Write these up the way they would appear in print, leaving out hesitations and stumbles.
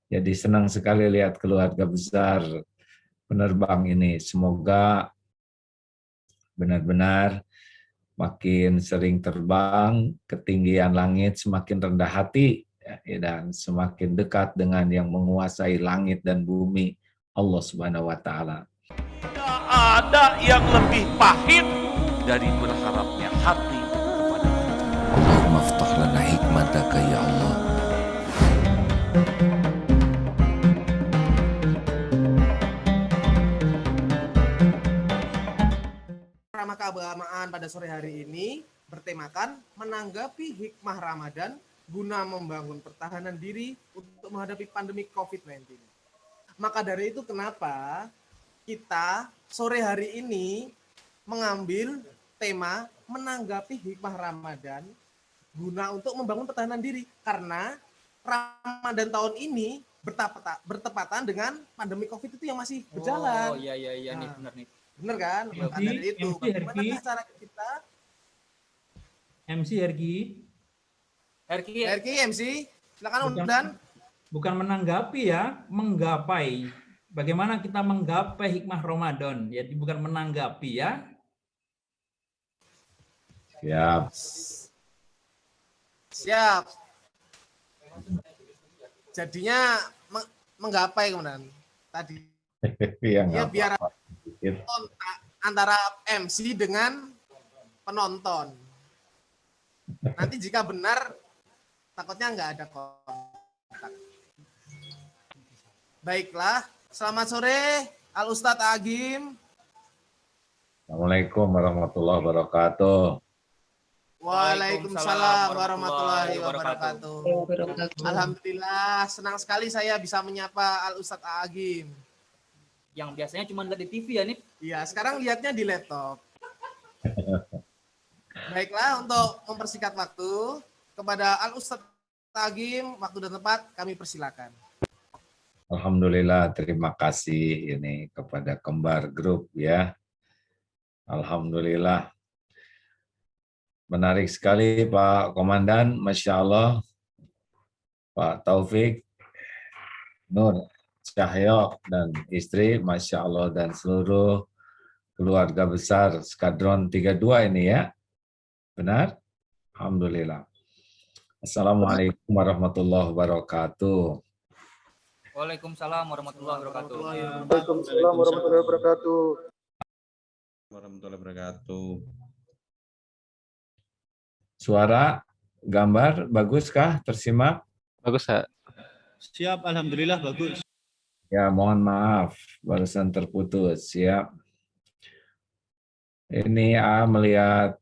Jadi senang sekali lihat keluarga besar penerbang ini. Semoga benar-benar makin sering terbang, ketinggian langit semakin rendah hati, dan semakin dekat dengan yang menguasai langit dan bumi, Allah Subhanahu wa Ta'ala. Tidak ada yang lebih pahit dari berharapnya hati kepada Allah. Allahumma ftah lana hikmataka ya Allah. Ceramah keagamaan pada sore hari ini bertemakan menanggapi hikmah Ramadan guna membangun pertahanan diri untuk menghadapi pandemi COVID-19. Maka dari itu kenapa kita sore hari ini mengambil tema menanggapi hikmah Ramadan guna untuk membangun pertahanan diri. Karena Ramadan tahun ini bertepatan dengan pandemi COVID itu yang masih berjalan. Oh iya nih benar nih. Bener kan? Maka dari itu, bagaimana cara kita? MC Hergi. Hergi MC, silakan dan Bukan menanggapi ya, menggapai. Bagaimana kita menggapai hikmah Ramadan? Jadi bukan menanggapi ya. Siap. Jadinya menggapai kemudian tadi. Ya biar antara MC dengan penonton. Nanti jika benar, takutnya nggak ada kontak. Baiklah, selamat sore Al Ustadz Agim. Assalamualaikum warahmatullahi wabarakatuh. Waalaikumsalam warahmatullahi wabarakatuh. Alhamdulillah, senang sekali saya bisa menyapa Al Ustadz Agim. Yang biasanya cuma lihat di TV ya nih. Iya, sekarang lihatnya di laptop. Baiklah, untuk mempersingkat waktu, kepada Al Ustadz Agim, waktu dan tempat kami persilakan. Alhamdulillah, terima kasih ini kepada Kembar Group ya. Alhamdulillah. Menarik sekali Pak Komandan, Masya Allah. Pak Taufik, Nur, Cahyo, dan istri, Masya Allah, dan seluruh keluarga besar Skadron 32 ini ya. Benar? Alhamdulillah. Assalamualaikum warahmatullahi wabarakatuh. Waalaikumsalam warahmatullahi wabarakatuh. Waalaikumsalam warahmatullahi wabarakatuh. Warahmatullahi wabarakatuh. Suara, gambar, baguskah? Tersimak? Bagus, Kak. Siap, alhamdulillah bagus. Ya, mohon maaf, barusan terputus ya. Ini melihat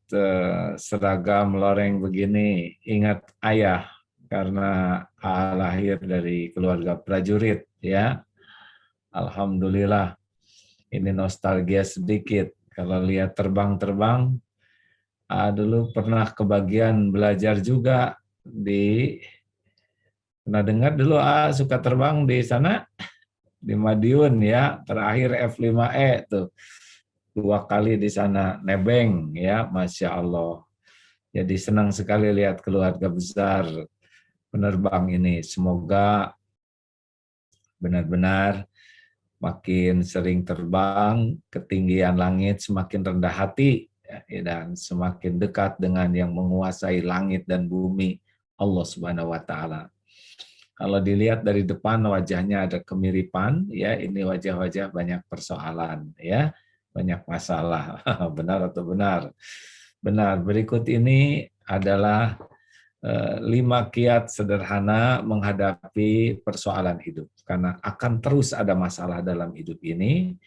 seragam loreng begini, ingat ayah karena lahir dari keluarga prajurit ya. Alhamdulillah, ini nostalgia sedikit. Kalau lihat terbang-terbang, dulu pernah kebagian belajar juga pernah dengar dulu suka terbang di sana di Madiun ya, terakhir F5E tuh 2 kali di sana nebeng ya, Masya Allah. Jadi senang sekali lihat keluarga besar penerbang ini. Semoga benar-benar makin sering terbang, ketinggian langit semakin rendah hati, dan semakin dekat dengan yang menguasai langit dan bumi, Allah Subhanahu wa Ta'ala. Kalau dilihat dari depan wajahnya ada kemiripan, ya ini wajah-wajah banyak persoalan, ya banyak masalah. Benar atau benar? Benar. Berikut ini adalah 5 kiat sederhana menghadapi persoalan hidup, karena akan terus ada masalah dalam hidup ini.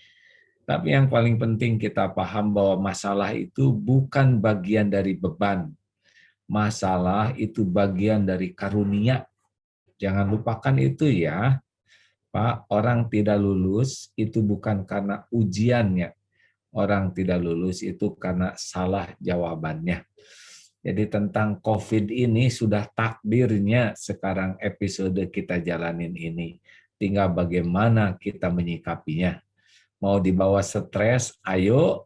Tapi yang paling penting kita paham bahwa masalah itu bukan bagian dari beban. Masalah itu bagian dari karunia. Jangan lupakan itu ya, Pak. Orang tidak lulus itu bukan karena ujiannya. Orang tidak lulus itu karena salah jawabannya. Jadi tentang COVID ini sudah takdirnya sekarang episode kita jalanin ini. Tinggal bagaimana kita menyikapinya. Mau dibawa stres, ayo.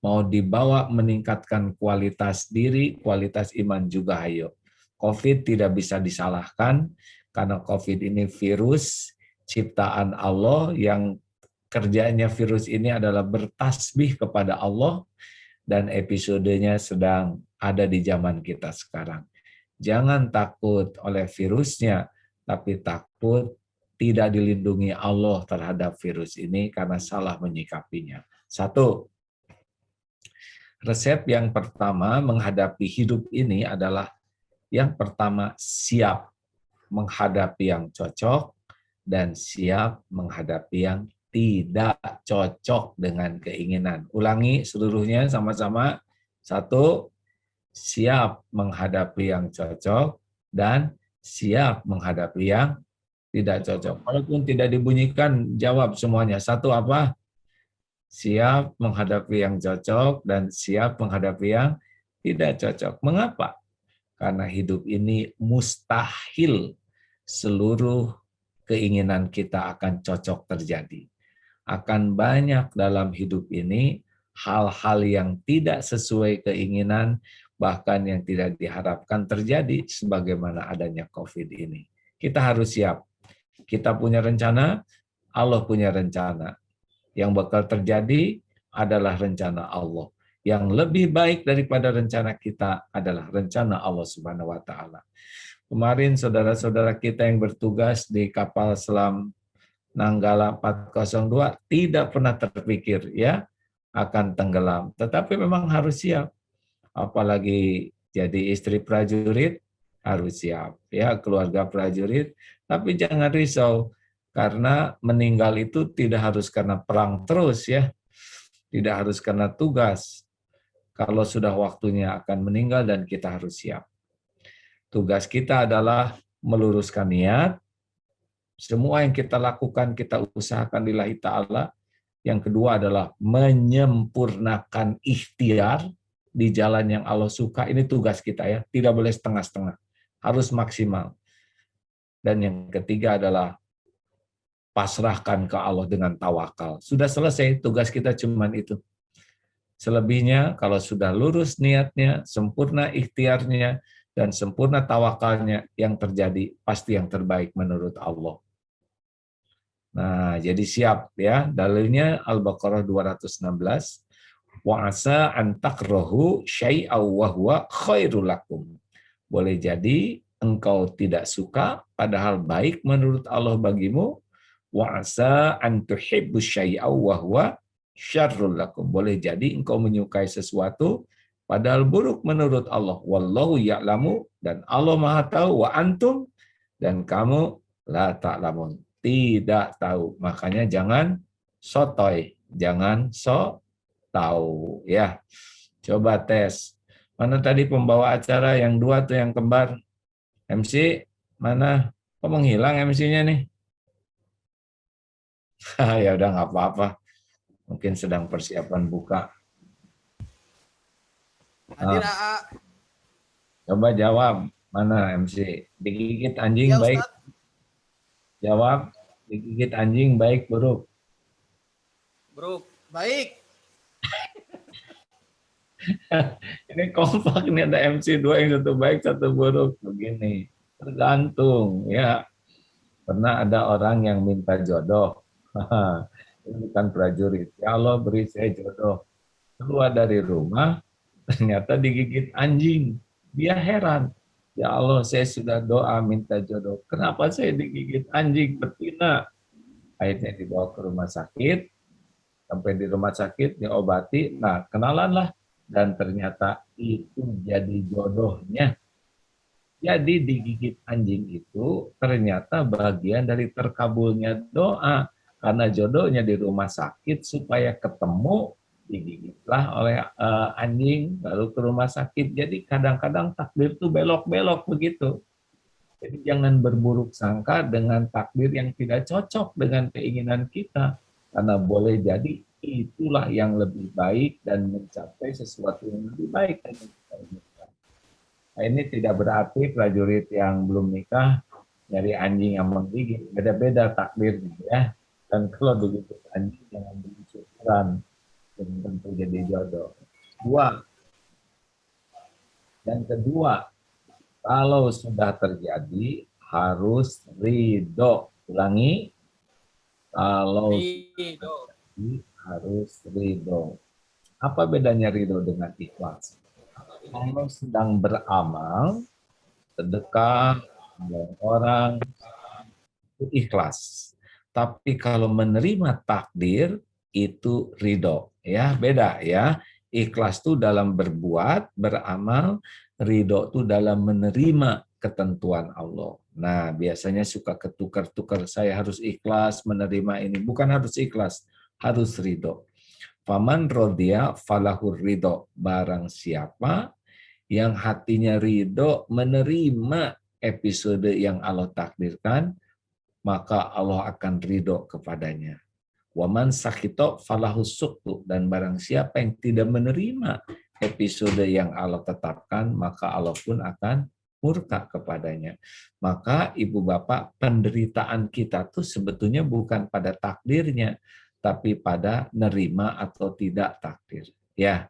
Mau dibawa meningkatkan kualitas diri, kualitas iman juga ayo. COVID tidak bisa disalahkan, Karena COVID ini virus ciptaan Allah yang kerjanya virus ini adalah bertasbih kepada Allah, dan episodenya sedang ada di zaman kita sekarang. Jangan takut oleh virusnya, tapi takut tidak dilindungi Allah terhadap virus ini karena salah menyikapinya. Satu, resep yang pertama menghadapi hidup ini adalah yang pertama siap menghadapi yang cocok dan siap menghadapi yang tidak cocok dengan keinginan. Ulangi seluruhnya sama-sama. Satu, siap menghadapi yang cocok dan siap menghadapi yang tidak cocok. Walaupun tidak dibunyikan, jawab semuanya. Satu apa? Siap menghadapi yang cocok dan siap menghadapi yang tidak cocok. Mengapa? Karena hidup ini mustahil seluruh keinginan kita akan cocok terjadi. Akan banyak dalam hidup ini hal-hal yang tidak sesuai keinginan, bahkan yang tidak diharapkan terjadi sebagaimana adanya COVID ini. Kita harus siap. Kita punya rencana, Allah punya rencana. Yang bakal terjadi adalah rencana Allah. Yang lebih baik daripada rencana kita adalah rencana Allah Subhanahu wa taala. Kemarin saudara-saudara kita yang bertugas di kapal selam Nanggala 402 tidak pernah terpikir ya akan tenggelam, tetapi memang harus siap. Apalagi jadi istri prajurit harus siap ya, keluarga prajurit, tapi jangan risau karena meninggal itu tidak harus karena perang terus ya. Tidak harus karena tugas. Kalau sudah waktunya akan meninggal dan kita harus siap. Tugas kita adalah meluruskan niat. Semua yang kita lakukan, kita usahakan lillahi ta'ala. Yang kedua adalah menyempurnakan ikhtiar di jalan yang Allah suka. Ini tugas kita ya, tidak boleh setengah-setengah. Harus maksimal. Dan yang ketiga adalah pasrahkan ke Allah dengan tawakal. Sudah selesai, tugas kita cuman itu. Selebihnya, kalau sudah lurus niatnya, sempurna ikhtiarnya, dan sempurna tawakalnya, yang terjadi pasti yang terbaik menurut Allah. Nah, jadi siap ya. Dalilnya Al-Baqarah 216. Wa asa an takrahu syai'aw wa huwa khairul lakum. Boleh jadi engkau tidak suka padahal baik menurut Allah bagimu. Wa asa an tuhibbu syai'aw wa huwa syarrul lakum. Boleh jadi engkau menyukai sesuatu padahal buruk menurut Allah. Wallahu ya'lamu, dan Allah Maha tahu, wa antum, dan kamu la ta'lamun, tidak tahu. Makanya jangan sotoy, jangan so tahu ya. Coba tes. Mana tadi pembawa acara yang dua tuh yang kembar? MC mana? Kok menghilang MC-nya nih? Ya udah nggak apa-apa. Mungkin sedang persiapan buka. Hadir AA. Coba jawab. Mana MC? Digigit anjing Ya, baik? Ustaz. Jawab. Digigit anjing baik buruk? Bro, Baik. Ini kompak nih, ada MC dua, yang satu baik satu buruk. Begini. Tergantung ya. Pernah ada orang yang minta jodoh. Ini bukan prajurit. Ya Allah beri saya jodoh. Keluar dari rumah, ternyata digigit anjing. Dia heran. Ya Allah, saya sudah doa minta jodoh. Kenapa saya digigit anjing betina? Akhirnya dibawa ke rumah sakit. Sampai di rumah sakit, diobati. Nah, kenalanlah. Dan ternyata itu jadi jodohnya. Jadi digigit anjing itu ternyata bagian dari terkabulnya doa. Karena jodohnya di rumah sakit supaya ketemu, digigitlah oleh anjing, lalu ke rumah sakit. Jadi kadang-kadang takdir itu belok-belok begitu. Jadi jangan berburuk sangka dengan takdir yang tidak cocok dengan keinginan kita. Karena boleh jadi itulah yang lebih baik dan mencapai sesuatu yang lebih baik dari yang kita inginkan. Nah, ini tidak berarti prajurit yang belum nikah nyari anjing yang menggigit. Beda-beda takdirnya ya. Dan kalau begitu anjing jangan beli syukuran. Belum tentu jadi jodoh. Dan kedua, kalau sudah terjadi harus ridho. Ulangi, kalau Ridho. harus ridho. Apa bedanya ridho dengan ikhlas? Kalau sedang beramal, sedekah, menolong orang, itu ikhlas. Tapi kalau menerima takdir, itu ridho. Ya, beda ya. Ikhlas itu dalam berbuat, beramal, ridho itu dalam menerima ketentuan Allah. Nah, biasanya suka ketukar-tukar, saya harus ikhlas menerima ini. Bukan harus ikhlas, harus ridho. Faman rodya falahur ridho. Barang siapa yang hatinya ridho menerima episode yang Allah takdirkan, maka Allah akan ridho kepadanya. Waman sakhito falahus suktu. Dan barang siapa yang tidak menerima episode yang Allah tetapkan, maka Allah pun akan murka kepadanya. Maka ibu bapak, penderitaan kita tuh sebetulnya bukan pada takdirnya, tapi pada nerima atau tidak takdir. Ya,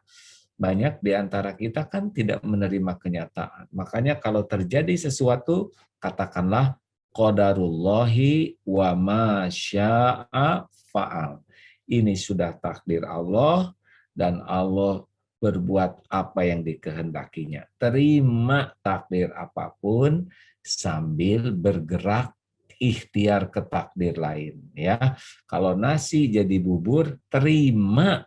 banyak di antara kita kan tidak menerima kenyataan. Makanya kalau terjadi sesuatu, katakanlah qadarullahi wa ma syaa fa'al. Ini sudah takdir Allah dan Allah berbuat apa yang dikehendakinya. Terima takdir apapun sambil bergerak ikhtiar ke takdir lain, ya. Kalau nasi jadi bubur, terima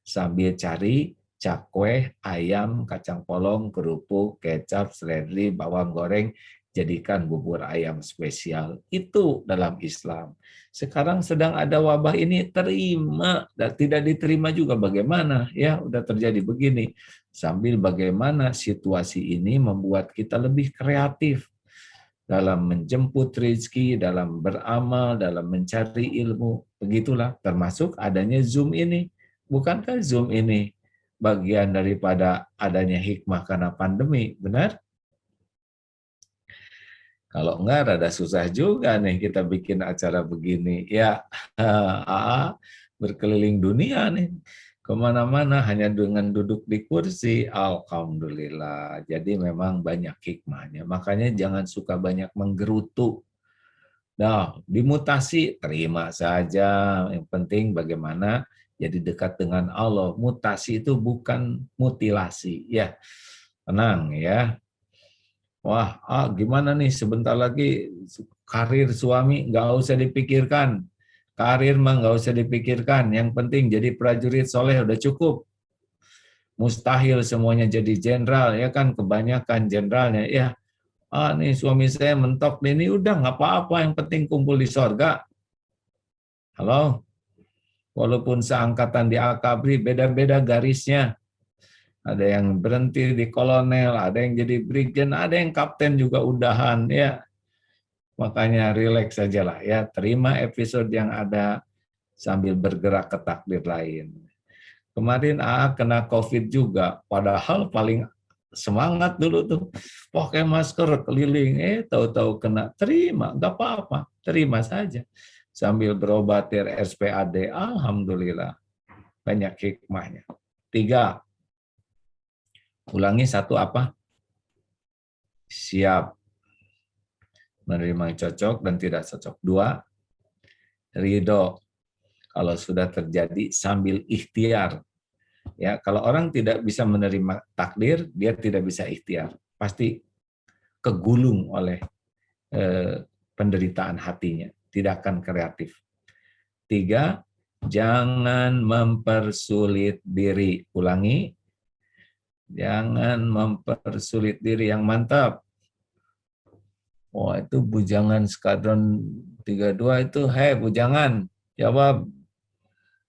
sambil cari cakwe, ayam, kacang polong, kerupuk, kecap, seledri, bawang goreng, jadikan bubur ayam spesial. Itu dalam Islam. Sekarang sedang ada wabah ini, terima. Dan tidak diterima juga bagaimana? Ya, udah terjadi begini. Sambil bagaimana situasi ini membuat kita lebih kreatif dalam menjemput rezeki, dalam beramal, dalam mencari ilmu. Begitulah, termasuk adanya Zoom ini. Bukankah Zoom ini bagian daripada adanya hikmah karena pandemi, benar? Kalau enggak, rada susah juga nih kita bikin acara begini. Ya, berkeliling dunia nih. Kemana-mana hanya dengan duduk di kursi, alhamdulillah. Jadi memang banyak hikmahnya. Makanya jangan suka banyak menggerutu. Nah, dimutasi, terima saja. Yang penting bagaimana jadi dekat dengan Allah. Mutasi itu bukan mutilasi. Ya, tenang ya. Wah, gimana nih sebentar lagi karir suami nggak usah dipikirkan. Karir mah nggak usah dipikirkan. Yang penting jadi prajurit soleh udah cukup. Mustahil semuanya jadi jenderal, ya kan, kebanyakan jenderalnya. Ya, nih suami saya mentok ini udah nggak apa-apa, yang penting kumpul di sorga. Halo, walaupun seangkatan di Akabri beda-beda garisnya. Ada yang berhenti di kolonel, ada yang jadi brigjen, ada yang kapten juga udahan ya. Makanya relax sajalah ya, terima episode yang ada sambil bergerak ke takdir lain. Kemarin kena COVID juga, padahal paling semangat dulu tuh, pakai masker keliling, tahu-tahu kena, terima, nggak apa-apa, terima saja. Sambil berobat RSPAD, alhamdulillah, banyak hikmahnya. 3, ulangi 1 apa? Siap menerima yang cocok dan tidak cocok. 2, ridho. Kalau sudah terjadi sambil ikhtiar. Ya, kalau orang tidak bisa menerima takdir, dia tidak bisa ikhtiar. Pasti kegulung oleh penderitaan hatinya, tidak akan kreatif. 3, jangan mempersulit diri. Ulangi, jangan mempersulit diri. Yang mantap. Wah, itu bujangan skadron 32 itu, hei bujangan, jawab.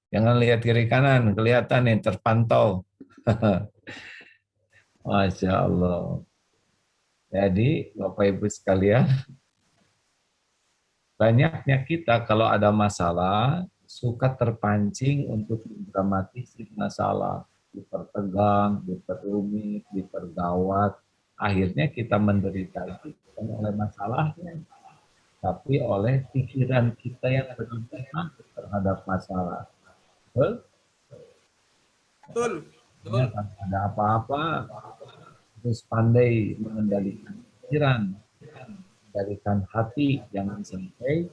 Jangan lihat kiri kanan, kelihatan nih, terpantau. Masya Allah. Jadi, Bapak Ibu sekalian, banyaknya kita kalau ada masalah, suka terpancing untuk mendramatisir masalah. Dipertegang, diperrumit, dipergawat. Akhirnya kita menderita itu bukan oleh masalahnya, tapi oleh pikiran kita yang berlebihan terhadap masalah. Betul? Betul. Ya, kan ada apa-apa, terus pandai mengendalikan pikiran. Kendalikan hati, jangan sampai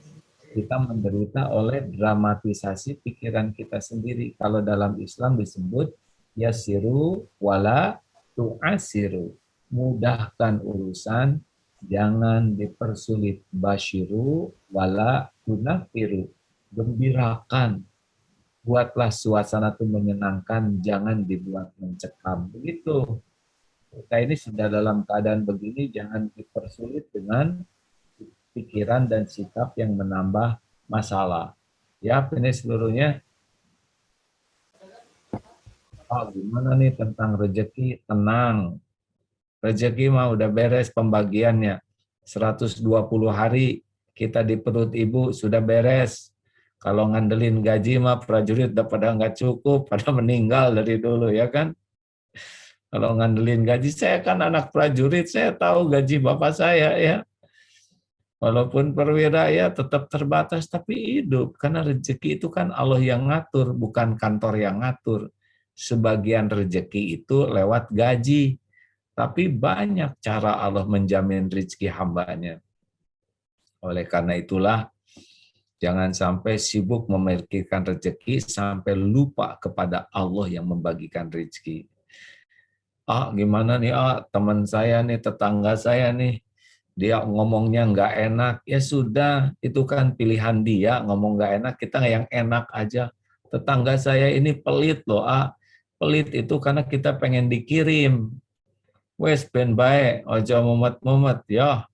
kita menderita oleh dramatisasi pikiran kita sendiri. Kalau dalam Islam disebut yasiru wala tu'asiru. Mudahkan urusan, jangan dipersulit. Basyiru wala tunafiru. Gembirakan. Buatlah suasana itu menyenangkan, jangan dibuat mencekam. Begitu. Kita ini sudah dalam keadaan begini, jangan dipersulit dengan pikiran dan sikap yang menambah masalah. Ya, ini seluruhnya. Oh, gimana nih tentang rezeki? Tenang. Rezeki mah udah beres pembagiannya. 120 hari kita di perut ibu sudah beres. Kalau ngandelin gaji mah prajurit udah pada nggak cukup, pada meninggal dari dulu ya kan. Kalau ngandelin gaji, saya kan anak prajurit, saya tahu gaji bapak saya ya. Walaupun perwira ya tetap terbatas, tapi hidup. Karena rezeki itu kan Allah yang ngatur, bukan kantor yang ngatur. Sebagian rezeki itu lewat gaji. Tapi banyak cara Allah menjamin rezeki hambanya. Oleh karena itulah, jangan sampai sibuk memikirkan rezeki sampai lupa kepada Allah yang membagikan rezeki. Gimana nih, teman saya nih, tetangga saya nih, dia ngomongnya nggak enak, ya sudah, itu kan pilihan dia, ngomong nggak enak, kita yang enak aja. Tetangga saya ini pelit loh, pelit itu karena kita pengen dikirim. Wes ben bae, ojo mumet-mumet, ya.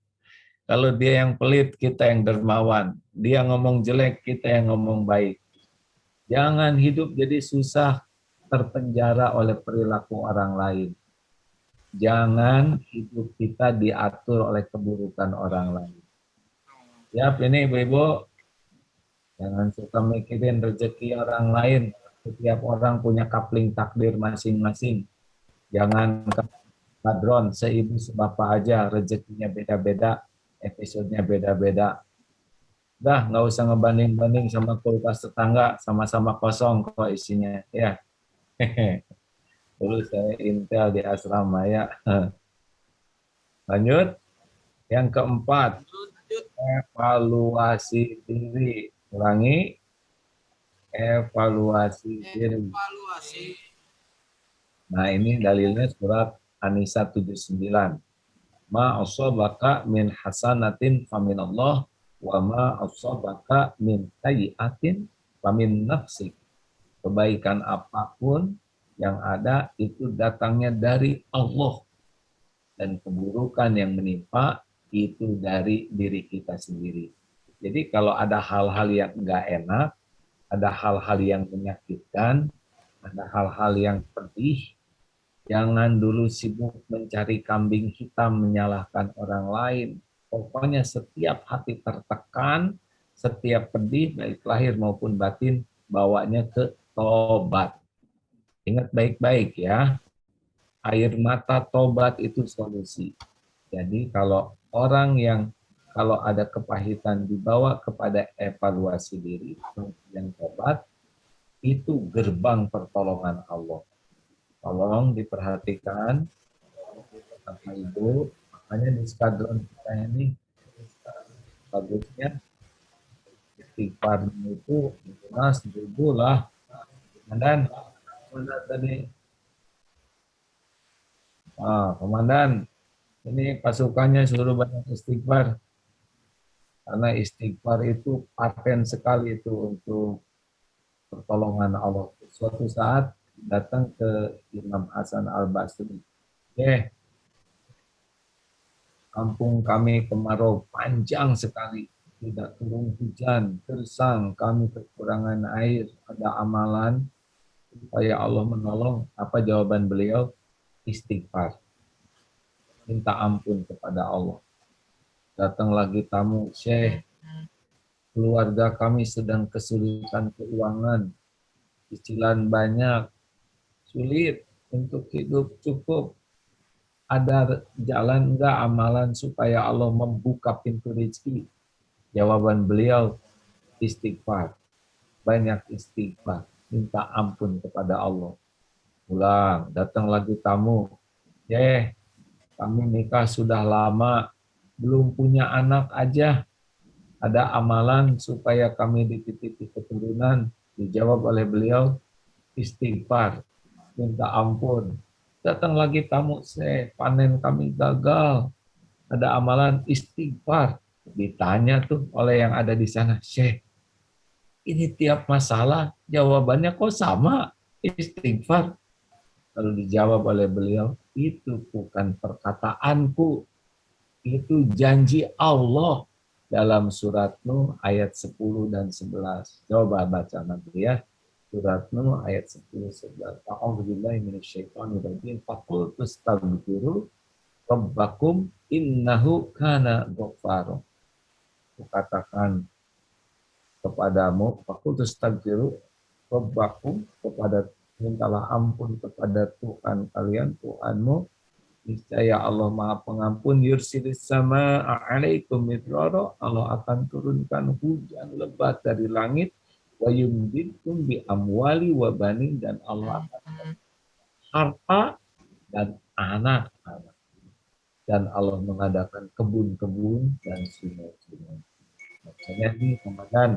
Kalau dia yang pelit, kita yang dermawan. Dia ngomong jelek, kita yang ngomong baik. Jangan hidup jadi susah, terpenjara oleh perilaku orang lain. Jangan hidup kita diatur oleh keburukan orang lain. Ya, ini ibu-ibu, jangan suka mikirin rezeki orang lain. Setiap orang punya kapling takdir masing-masing. Jangan kadron, seibu sebapak aja, rezekinya beda-beda, episodenya beda-beda. Dah, nggak usah ngebanding-banding sama kulkas tetangga, sama-sama kosong kok isinya. Ya, dulu saya intel di asrama ya. Lanjut, yang keempat, evaluasi diri. Ulangi, evaluasi diri. Nah, ini dalilnya surat An-Nisa 79. Ma asabaka min hasanatin faminallah wa ma asabaka min sayyi'atin famin nafsik. Kebaikan apapun yang ada itu datangnya dari Allah. Dan keburukan yang menimpa itu dari diri kita sendiri. Jadi kalau ada hal-hal yang enggak enak, ada hal-hal yang menyakitkan, ada hal-hal yang pedih, jangan dulu sibuk mencari kambing hitam menyalahkan orang lain. Pokoknya setiap hati tertekan, setiap pedih, baik lahir maupun batin, bawanya ke tobat. Ingat baik-baik ya, air mata tobat itu solusi. Jadi kalau orang yang kalau ada kepahitan dibawa kepada evaluasi diri, yang tobat, itu gerbang pertolongan Allah. Tolong diperhatikan, Bapak Ibu, makanya di skadron kita ini bagusnya istighfar itu jelas 1000 lah. Dan mana tadi? Komandan, ini pasukannya suruh banyak istighfar. Karena istighfar itu paten sekali itu untuk pertolongan Allah. Suatu saat datang ke Imam Hasan Al-Basri. Kampung kami kemarau panjang sekali. Tidak turun hujan, gersang, kami kekurangan air. Ada amalan supaya Allah menolong. Apa jawaban beliau? Istighfar. Minta ampun kepada Allah. Datang lagi tamu, Syekh, keluarga kami sedang kesulitan keuangan. Cicilan banyak. Sulit untuk hidup cukup. Ada jalan enggak amalan supaya Allah membuka pintu rezeki? Jawaban beliau, istighfar. Banyak istighfar. Minta ampun kepada Allah. Pulang, datang lagi tamu. Kami nikah sudah lama. belum punya anak aja, ada amalan supaya kami dititipi keturunan. Dijawab oleh beliau, istighfar, minta ampun. Datang lagi tamu, panen kami gagal. Ada amalan istighfar. Ditanya tuh oleh yang ada di sana, Syekh, ini tiap masalah jawabannya kok sama, istighfar. Lalu dijawab oleh beliau, itu bukan perkataanku, itu janji Allah dalam surat Nuh ayat 10 dan 11. Coba baca nanti ya. Surat Nuh ayat 10 11. A'udzubillahi minasyaitonirrajim. Faqultu astaghfiru rabbakum innahu kana ghaffara. Kukatakan kepadamu, faqultu astaghfiru rabbakum, kepada mintalah ampun kepada Tuhan kalian, Tuhanmu, niscaya Allah Maha Pengampun, yursilis sama alaikum midrara, Allah akan turunkan hujan lebat dari langit, wa yumdidkum bi amwali wa banin, dan Allah akan harta dan anak-anak, dan Allah mengadakan kebun-kebun dan sungai-sungai. Makanya nih teman-teman,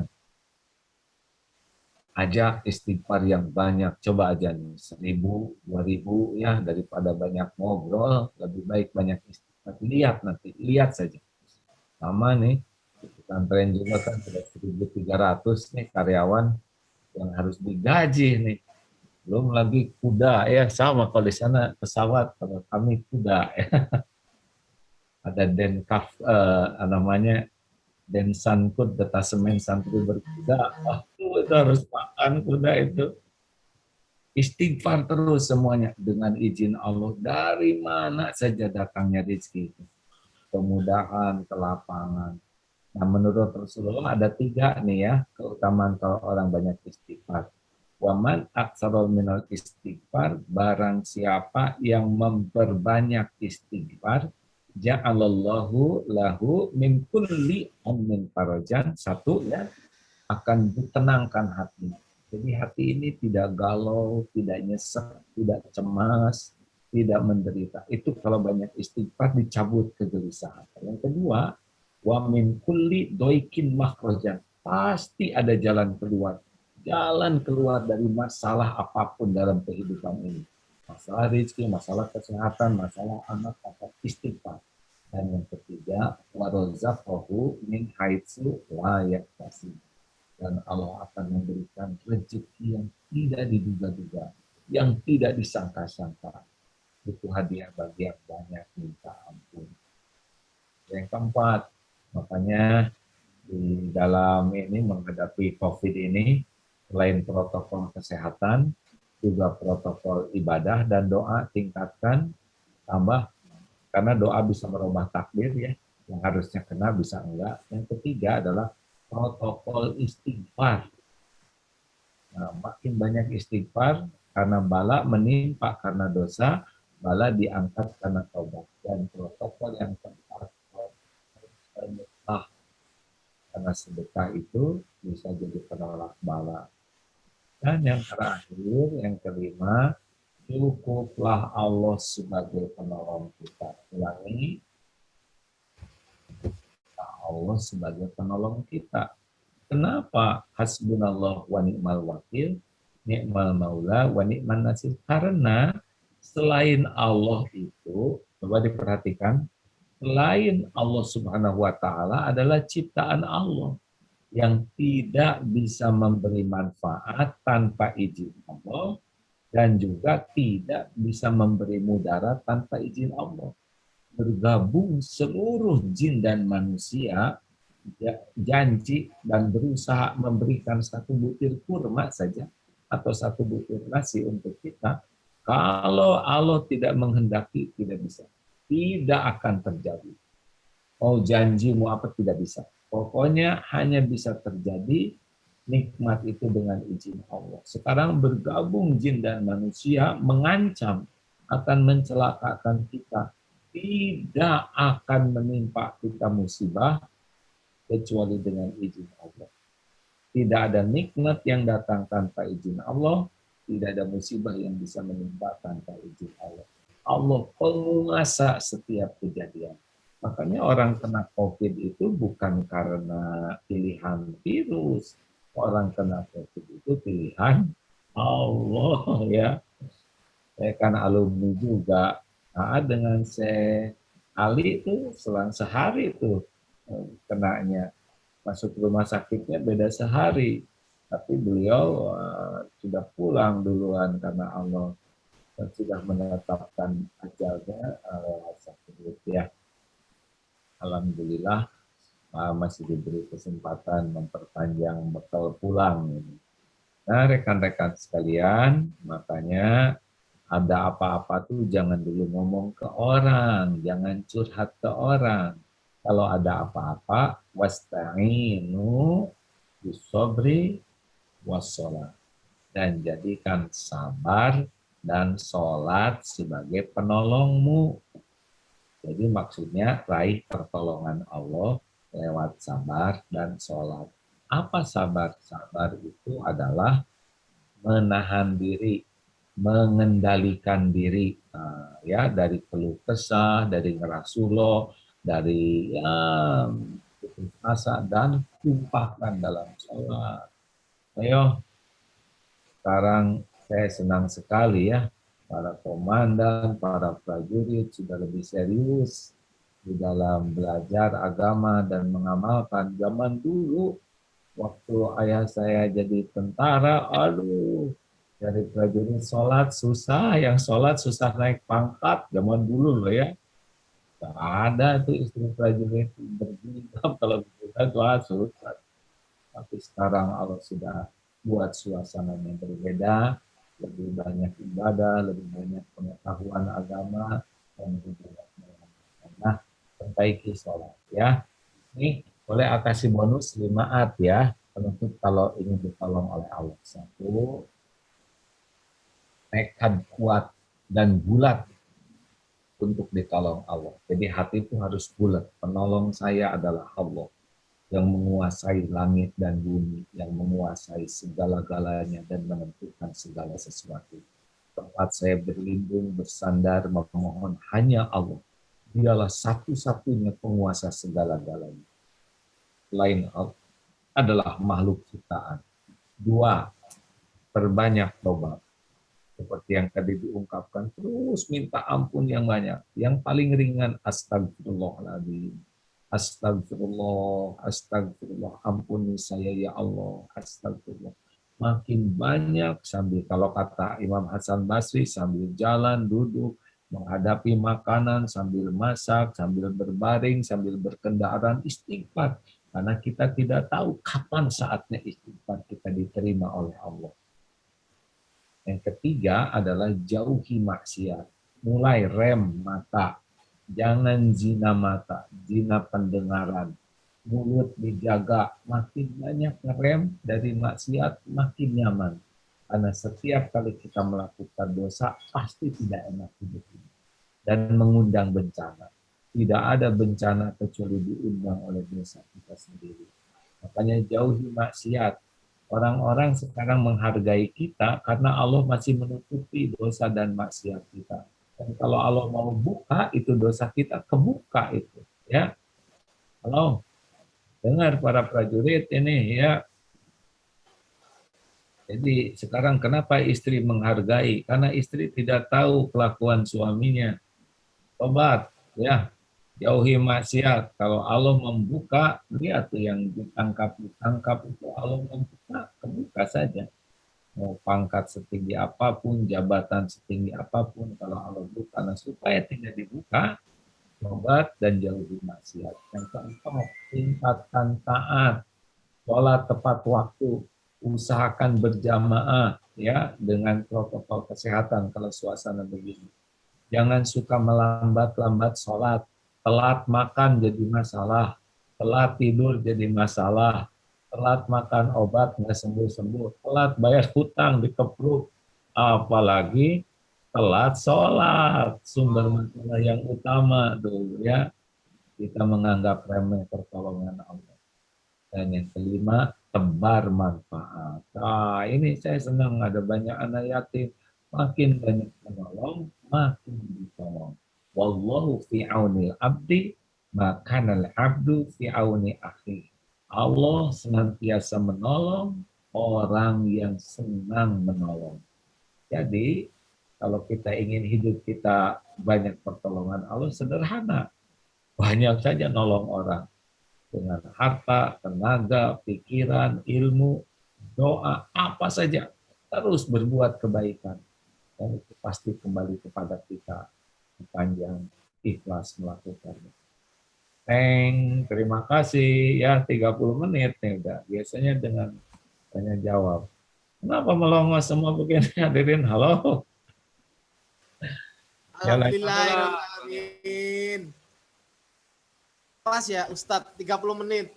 ajak istighfar yang banyak, coba aja nih 1.000, 2.000 ya, daripada banyak ngobrol, lebih baik banyak istighfar. Lihat nanti, lihat saja. Sama nih, di pesantren juga kan sudah 1.300 nih karyawan yang harus digaji nih. Belum lagi kuda ya, sama kalau di sana pesawat, kalau kami kuda ya. Ada Denkaf namanya, Densankut, detasemen santri berkuda. Itu harus makan kuda itu. Istighfar terus semuanya dengan izin Allah. Dari mana saja datangnya rezeki itu. Kemudahan, kelapangan. Nah, menurut Rasulullah ada 3 nih ya, keutamaan kalau orang banyak istighfar. Waman aksarul minal istighfar, barang siapa yang memperbanyak istighfar, ja'alallahu lahu min kulli ammin farajan. 1 ya, akan ditenangkan hati. Jadi hati ini tidak galau, tidak nyesek, tidak cemas, tidak menderita. Itu kalau banyak istighfar dicabut kegelisahan. Yang kedua, wa min kulli doikin makhrajan. Pasti ada jalan keluar. Jalan keluar dari masalah apapun dalam kehidupan ini. Masalah rezeki, masalah kesehatan, masalah anak, atau istighfar. Dan yang ketiga, warazaqahu min haitsu la yahtasib. Dan Allah akan memberikan rezeki yang tidak diduga-duga, yang tidak disangka-sangka. Itu hadiah bagi yang banyak minta ampun. Yang keempat, makanya di dalam ini menghadapi COVID ini, selain protokol kesehatan, juga protokol ibadah dan doa tingkatkan, tambah. Karena doa bisa merubah takdir ya, yang harusnya kena bisa enggak. Yang ketiga adalah protokol istighfar. Nah, makin banyak istighfar, karena bala menimpa karena dosa, bala diangkat karena taubat. Dan protokol yang keempat, sedekah. Karena sedekah itu bisa jadi penolak bala. Dan yang terakhir, yang kelima, cukuplah Allah sebagai penolong kita. Ulangi, Allah sebagai penolong kita. Kenapa? Hasbunallah wa ni'mal wakil, ni'mal maula wa ni'man nasir. Karena selain Allah itu, coba diperhatikan, selain Allah Subhanahu wa taala adalah ciptaan Allah yang tidak bisa memberi manfaat tanpa izin Allah, dan juga tidak bisa memberi mudarat tanpa izin Allah. Bergabung seluruh jin dan manusia, janji dan berusaha memberikan 1 butir kurma saja atau 1 butir nasi untuk kita. Kalau Allah tidak menghendaki, tidak bisa. Tidak akan terjadi. Mau janjimu apa, tidak bisa. Pokoknya hanya bisa terjadi nikmat itu dengan izin Allah. Sekarang bergabung jin dan manusia mengancam akan mencelakakan kita. Tidak akan menimpa kita musibah kecuali dengan izin Allah. Tidak ada nikmat yang datang tanpa izin Allah. Tidak ada musibah yang bisa menimpa tanpa izin Allah. Allah penguasa setiap kejadian. Makanya orang kena COVID itu bukan karena pilihan virus. Orang kena COVID itu pilihan Allah ya. Saya kan alumni juga. Nah, dengan saya Ali itu selang sehari itu kenanya. Masuk rumah sakitnya beda sehari. Tapi beliau sudah pulang duluan karena Allah sudah menetapkan ajalnya sakit ya. Alhamdulillah masih diberi kesempatan memperpanjang bekal pulang. Nah, rekan-rekan sekalian, makanya ada apa-apa tuh jangan dulu ngomong ke orang, jangan curhat ke orang. Kalau ada apa-apa, wasta'inu bisobri wassalat. Dan jadikan sabar dan sholat sebagai penolongmu. Jadi maksudnya raih pertolongan Allah lewat sabar dan sholat. Apa sabar? Sabar itu adalah menahan diri, mengendalikan diri, ya dari keluh kesah, dari ngerasuloh, dari putus asa dan tumpahkan dalam sholat. Ayo, sekarang saya senang sekali ya, para komandan, para prajurit sudah lebih serius di dalam belajar agama dan mengamalkan. Zaman dulu, waktu ayah saya jadi tentara, aduh, dari prajurit sholat susah, yang sholat susah naik pangkat, zaman dulu loh ya. Gak ada tuh istri prajurit berjilbab kalau kita tuh susah. Tapi sekarang Allah sudah buat suasananya berbeda, lebih banyak ibadah, lebih banyak pengetahuan agama, dan lebih banyak mengamalkan. Nah, perbaiki sholat ya. Ini boleh kasih bonus 5 ya, penutup kalau ingin ditolong oleh Allah. 1, tekad kuat dan bulat untuk ditolong Allah. Jadi hati itu harus bulat. Penolong saya adalah Allah yang menguasai langit dan bumi, yang menguasai segala-galanya dan menentukan segala sesuatu. Tempat saya berlindung, bersandar, memohon hanya Allah. Dialah satu-satunya penguasa segala-galanya. Lain Allah adalah makhluk ciptaan. 2, perbanyak tobat. Seperti yang tadi diungkapkan, terus minta ampun yang banyak. Yang paling ringan, astagfirullahaladzim. Astagfirullah, astagfirullah, ampuni saya ya Allah, astagfirullah. Makin banyak sambil, kalau kata Imam Hasan Basri, sambil jalan, duduk, menghadapi makanan, sambil masak, sambil berbaring, sambil berkendaraan, istighfar. Karena kita tidak tahu kapan saatnya istighfar kita diterima oleh Allah. Yang ketiga adalah jauhi maksiat. Mulai rem mata. Jangan zina mata, zina pendengaran. Mulut dijaga, makin banyak ngerem dari maksiat, makin nyaman. Karena setiap kali kita melakukan dosa, pasti tidak enak hidup ini. Dan mengundang bencana. Tidak ada bencana kecuali diundang oleh dosa kita sendiri. Makanya jauhi maksiat. Orang-orang sekarang menghargai kita karena Allah masih menutupi dosa dan maksiat kita. Dan kalau Allah mau buka, itu dosa kita kebuka itu. Ya, halo, dengar para prajurit ini ya. Jadi sekarang kenapa istri menghargai? Karena istri tidak tahu kelakuan suaminya. Tobat, ya, jauhi maksiat. Kalau Allah membuka, lihat tuh yang ditangkap itu Allah membuka, kebuka saja. Mau pangkat setinggi apapun, jabatan setinggi apapun, kalau Allah buka, nah supaya tidak dibuka, tobat dan jauhi maksiat. Yang keempat, tingkatkan taat, sholat tepat waktu, usahakan berjamaah ya dengan protokol kesehatan kalau suasana begini. Jangan suka melambat-lambat sholat, telat makan jadi masalah, telat tidur jadi masalah, telat makan obat nggak sembuh-sembuh, telat bayar hutang dikepruk, apalagi telat sholat, sumber masalah yang utama dulu ya, kita menganggap remeh pertolongan Allah. Dan yang kelima, tebar manfaat. Nah, ini saya senang ada banyak anak yatim, makin banyak menolong, makin ditolong. Wallahu fi aunil abdi Maka al-abdu fi auni akhi. Allah senantiasa menolong orang yang senang menolong. Jadi kalau kita ingin hidup kita banyak pertolongan Allah, sederhana. Banyak saja nolong orang. Dengan harta, tenaga, pikiran, ilmu, doa, apa saja. Terus berbuat kebaikan. Dan itu pasti kembali kepada kita. Sepanjang ikhlas melakukannya. Terima kasih. Ya 30 menit nih udah. Biasanya dengan tanya jawab. Kenapa melongo semua begini hadirin? Halo. Alhamdulillahirrahmanirrahim. Pas ya Ustadz, 30 menit.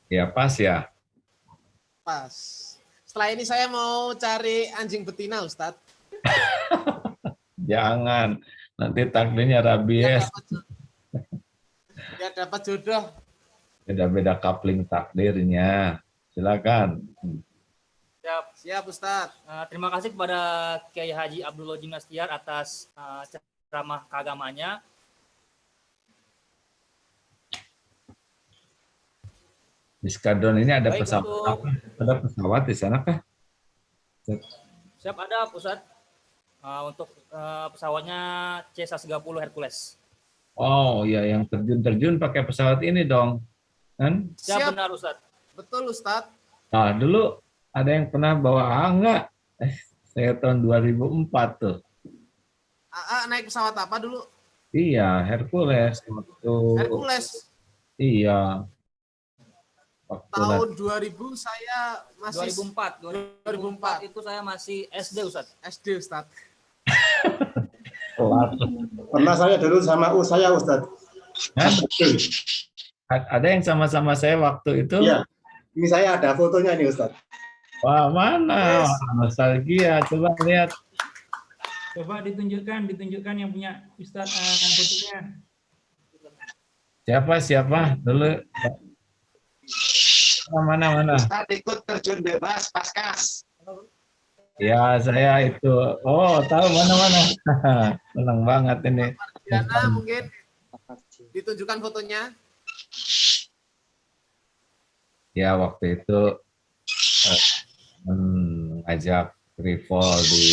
Ya pas ya. Pas. Setelah ini saya mau cari anjing betina Ustadz. Jangan. Nanti takdirnya rabies. Ya dapat jodoh. Beda-beda kapling takdirnya. Silakan. Siap Ustadz. Terima kasih kepada Kiai Haji Abdullah Jinastiar atas ceramah keagamaannya. Di Skadron ini ada Baik, pesawat untuk- apa? Ada pesawat di sana kah? Siap ada Ustadz. Untuk pesawatnya C-130 Hercules. Oh ya, yang terjun-terjun pakai pesawat ini dong. Kan? Siap, Siap. benar Ustadz. Betul Ustadz. Nah, dulu ada yang pernah bawa enggak? Saya tahun 2004 tuh. AA naik pesawat apa dulu? Iya, Hercules waktu. Hercules. Iya. Waktu Tahun 2000 saya masih 2004. 2004 itu saya masih SD Ustadz. SD Ustadz. kelas. Pernah saya dulu sama saya Ustadz. Kan? Ada yang sama-sama saya waktu itu. Iya. Ini saya ada fotonya nih Ustadz. Wah, mana? Wah, nostalgia. Coba lihat. Coba ditunjukkan yang punya Ustadz fotonya. Siapa dulu? Mana? Ustadz ikut terjun bebas Paskas. Ya, saya itu. Oh, tahu mana. Senang banget ini. Diana mungkin ditunjukkan fotonya. Ya, waktu itu ngajak free fall di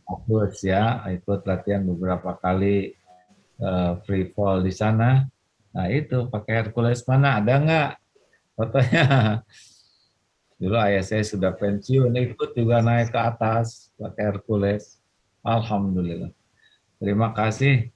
Agus ya, ikut latihan beberapa kali free fall di sana. Nah, itu pakai Hercules mana? Ada nggak fotonya? Dulu ayah saya sudah pensiun, ikut juga naik ke atas pakai Hercules. Alhamdulillah. Terima kasih